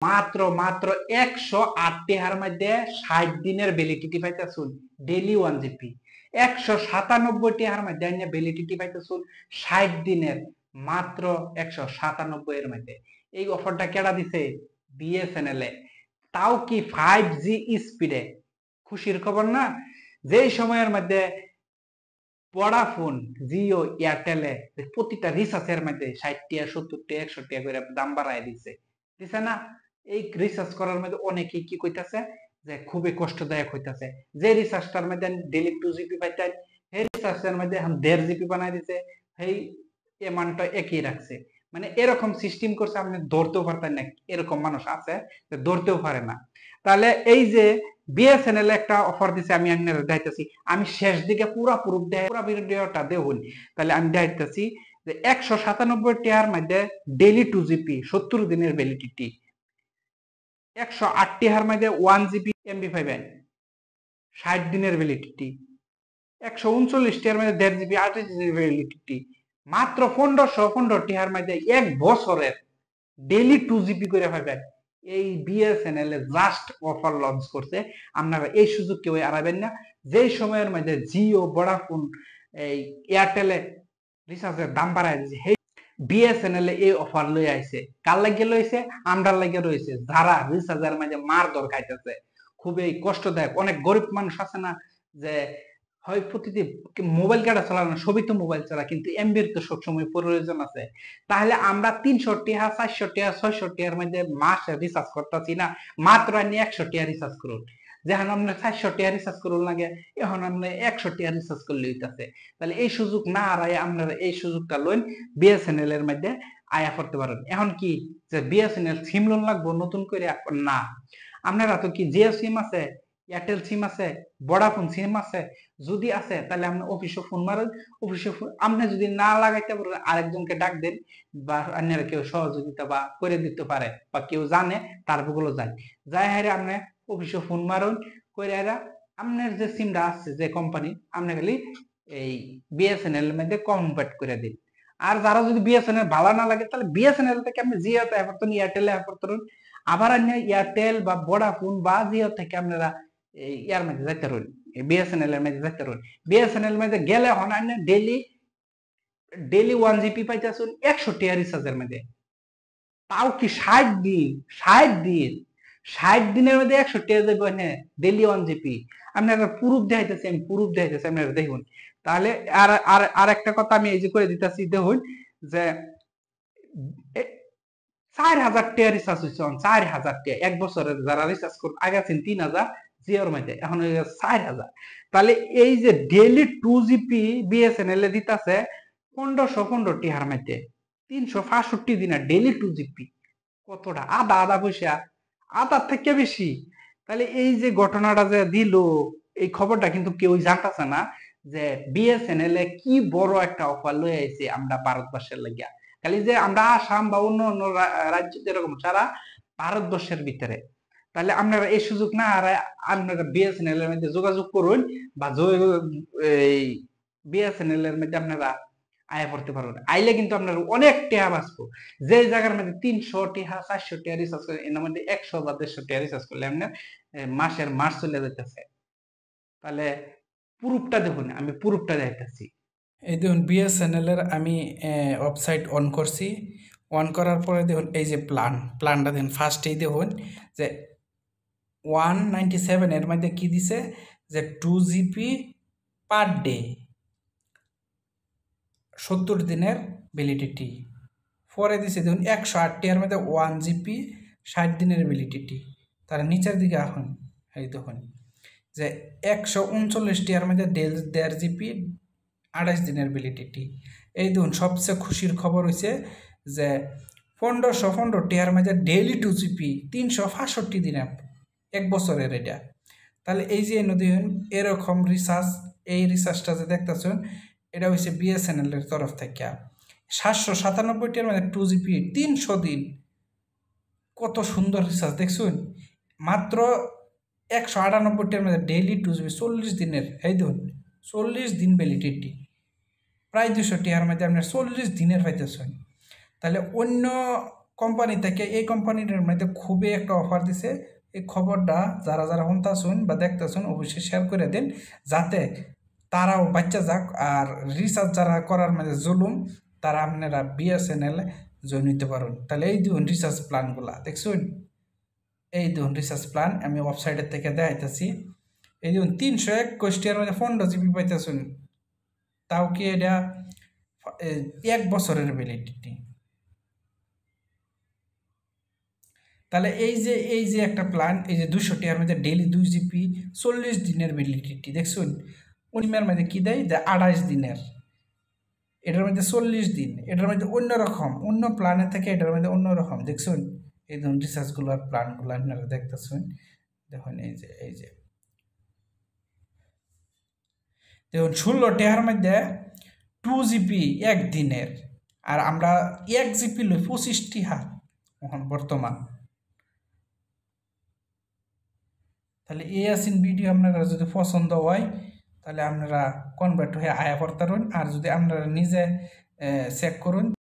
মাত্র মাত্র 108 টাকার মধ্যে 60 দিনের ভ্যালিডিটি পাইতেছুন ডেইলি 1 জিবি। 197 টাকার মধ্যে ভ্যালিডিটি পাইতেছুন 60 দিনের মাত্র 197 এর মধ্যে। এই অফারটা কেডা দিছে? বিএসএনএল এ, তাও কি 5G স্পিডে। খুশির খবর না? যেই সময়ের মধ্যে ভোডাফোন, জিও, এয়ারটেলে প্রতিটা রিচার্জের মধ্যে 60 টাকা 70 টাকা 100 টাকা করে দাম বাড়ায় দিছে দিছে না? এই রিচার্জ করার মধ্যে অনেকেই কি কইতাছে যে খুবই কষ্টদায়ক হইতাছে। যে রিচার্জটার মধ্যে ডেইলি 2 জিবি পাইতেন, সেই রিচার্জের মধ্যে এখন 1.5 জিবি বানাই দিছে, সেই এমাউন্টটা একই রাখছে। মানে এরকম সিস্টেম করছে, আপনি ধরতেও পারতেন না। এরকম মানুষ আছে যে ধরতেও পারে না। তাহলে এই যে বিএসএনএল একটা অফার দিছে, আমি আপনারা দেখাইতেছি। আমি শেষ দিকে পুরা ভিডিওটা দেখুন, তাহলে আমি দেখাইতেছি যে 197 টাকার মধ্যে ডেইলি 2 জিবি 70 দিনের ভ্যালিডিটি, 108 টাকার মধ্যে 1 জিবি এমবি পাইবেন 60 দিনের ভ্যালিডিটি, 139 টাকার মধ্যে 1.5 জিবি 28 দিনের ভ্যালিডিটি, মাত্র 1515 টাকার মধ্যে 1 বছরের ডেইলি 2 জিবি করে পাইবেন। এই বিএসএনএল এর জাস্ট অফার লঞ্চ করছে, আপনারা এই সুযোগ কেউ হারাবেন না। যেই সময়ের মধ্যে জিও, ভোডাফোন, এই এয়ারটেলে রিচার্জের দাম বাড়ায় দিয়েছে, সেই বিএসএনএল এই অফার লই আইছে। কার লাগে লইছে? আমরার লাগে রয়েছে যারা রিচার্জের মাঝে মার দর খাইতেছে। খুবই কষ্টদায়ক। অনেক গরিব মানুষ আছে না, যে হয় প্রতিদিন মোবাইল কাটা চালানো, সবই তো মোবাইল চালা, কিন্তু এমবির তো সবসময় প্রয়োজন আছে। তাহলে আমরা 300 টাকা 400 টাকা 600 টাকার মধ্যে মাসে রিচার্জ করতেছি না, মাত্র আপনি 100 টাকা রিচার্জ করুন। যেখানে আপনার 400 টাকা রিচার্জ করুন লাগে, এখন আপনি 100 টাকা রিচার্জ করলে হইতাছে। তাহলে এই সুযোগ না হারায় আপনারা এই সুযোগটা লইন, বিএসএনএল এর মধ্যে আয়া করতে পারেন। এখন কি যে বিএসএনএল সিম লোন লাগবো নতুন করে? না, আপনারা তো কি জিও সিম আছে, এয়ারটেল সিম আছে, ভোডাফোন সিম আছে, যদি আছে তাহলে আপনি অফিসে ফোন মারেন। অফিসে আপনি যদি না লাগাইতে পারেন, আরেকজনকে ডাক দেন, বা অন্যরা কেউ সহযোগিতা বা করে দিতে পারে, বা কেউ জানে তার গুলো যায় যাই হারে আপনি অফিসে ফোন মারুন, করে আপনার যে সিমটা আছে যে কোম্পানি, আপনি খালি এই বিএসএনএল এর মধ্যে কনভার্ট করে দিন। আর যারা যদি বিএসএনএল ভালো না লাগে, তাহলে বিএসএনএল থেকে আপনি জিওতে অ্যাপ করতেন, এয়ারটেলে অ্যাপ করতেন। আবার আপনি এয়ারটেল বা ভোডাফোন বা জিও থেকে আপনারা ইয়ার মধ্যে যাইতে রইল, বিএসএনএল এর মধ্যে যাইতে রইল। বিএসএনএল এর মধ্যে গেলে হন আপনি ডেইলি ডেইলি 1 জিবি পাইতেছেন 100 টাকা রিচার্জের মধ্যে, তাও কি 60 দিন। 60 দিন, 60 দিনের মধ্যে 100 টাকা দেবো হ্যাঁ, ডেইলি 1 জিবি। আপনারা প্রুফ দেখাইতেছি, আমি প্রুফ দেখাইতেছি, আপনারা দেখুন। তাহলে আর আর আর একটা কথা আমি এই যে করে দিতেছি, দেখুন যে 4000 টাকা রিচার্জ হচ্ছে, 4000 টাকা 1 বছরের। যারা রিচার্জ করবে, আগে আছেন 3000 জিওর মধ্যে, এখন হয়ে গেছে 4000। তাহলে এই যে ডেইলি 2 জিবি বিএসএনএল এ দিতেছে 1515 টাকার মধ্যে 365 দিনে ডেইলি 2 জিবি। কতটা? আধা আধা পয়সা, আধার থেকে বেশি। তাহলে এই যে ঘটনাটা যে দিল, এই খবরটা কিন্তু কেউ জানতেছে না যে বিএসএনএল এ কি বড় একটা অফার লয়ে আইছে আমরা ভারতবর্ষের লাগিয়া। খালি যে আমরা আসাম বা অন্য অন্য রাজ্য যেরকম, সারা ভারতবর্ষের ভিতরে। তাহলে আপনারা এই সুযোগ না হারায় আপনারা বিএসএনএল এর মধ্যে যোগাযোগ করুন, বা এই বিএসএনএল এর মধ্যে আপনারা আয়া পড়তে পারবেন। আইলে কিন্তু আপনার অনেক টাকা বাঁচবো। যে জায়গার মধ্যে 300 টাকা 400 টাকা রিচার্জ করে, এর মধ্যে 100 বা 150 টাকা রিচার্জ করলে আপনার মাসের মাস চলে যেতেছে। তাহলে প্রুফটা দেখুন, আমি প্রুফটা দেখাচ্ছি। এই দেখুন বিএসএনএল এর আমি ওয়েবসাইট অন করছি। অন করার পরে দেখুন এই যে প্ল্যানটা দেখুন, ফার্স্টেই দেখুন যে 197 এর মধ্যে কি দিছে যে 2 জিবি পার ডে, 70 দিনের ভ্যালিডিটি। পরে দিছে দেখুন 108 টাকার মধ্যে 1 জিবি 60 দিনের ভ্যালিডিটি। তার নিচের দিকে এখন এই দেখুন যে 139 টাকার মধ্যে 1.5 জিবি 28 দিনের ভ্যালিডিটি। এই দেখুন সবচেয়ে খুশির খবর হয়েছে যে 1515 টাকার মধ্যে ডেইলি 2 জিবি 365 দিনে 1 বছরের এটা। তাহলে এই যে দেখুন এরকম রিচার্জ, এই রিচার্জটা যে দেখতেছেন এটা হচ্ছে বিএসএনএল এর তরফ থেকে 797 টাকার মধ্যে 2 জিবি 300 দিন। কত সুন্দর রিচার্জ দেখছুন। মাত্র 198 টাকার মধ্যে ডেইলি 2 জিবি 40 দিনের। এই দেখুন 40 দিন ভ্যালিডিটি, প্রায় 200 টাকার মধ্যে আপনার 40 দিনের পাইতেছেন। তাহলে অন্য কোম্পানি থেকে এই কোম্পানিটার মধ্যে খুবই একটা অফার দিছে। এই খবরটা যারা যারা শুনতাছুন বা দেখতাছুন অবশ্যই শেয়ার করে দিন, যাতে তারাও বাচ্চা যাক। আর রিসার্চ যারা করার মধ্যে জুলুম, তারা আপনারা BSNL জয়েন নিতে পারেন। তাহলে এই দেখুন রিসার্চ প্ল্যানগুলা দেখছুন, এই দেখুন রিসার্চ প্ল্যান আমি ওয়েবসাইটের থেকে দেখাইতেছি। এই দেখুন 321 টাকার মধ্যে 15 GB পাইতেছুন, তাও কি এটা 1 বছরের ভ্যালিডিটি। তাহলে এই যে একটা প্ল্যান, এই যে 200 টাকার মধ্যে ডেইলি 2 GB 40 দিনের ভ্যালিডিটি দেখছুন। অনিমের মধ্যে কি দেয় যে 28 দিনের, এটার মধ্যে 40 দিন, এটার মধ্যে অন্যরকম, অন্য প্ল্যানের থেকে এটার মধ্যে অন্যরকম দেখছুন। এই ধরুন রিসার্চগুলোর প্ল্যানগুলো আপনারা দেখতেছুন। দেখুন এই যে দেখুন 16 টাকার মধ্যে 2 GB 1 দিনের, আর আমরা 1 GB লই 25 টাকা এখন বর্তমান। তাহলে এই আসিন ভিডিও আপনারা যদি পছন্দ হয় তাহলে আপনারা কনভার্ট হয়ে আয়া করতে পারেন। আর যদি আপনারা নিজে চেক করুন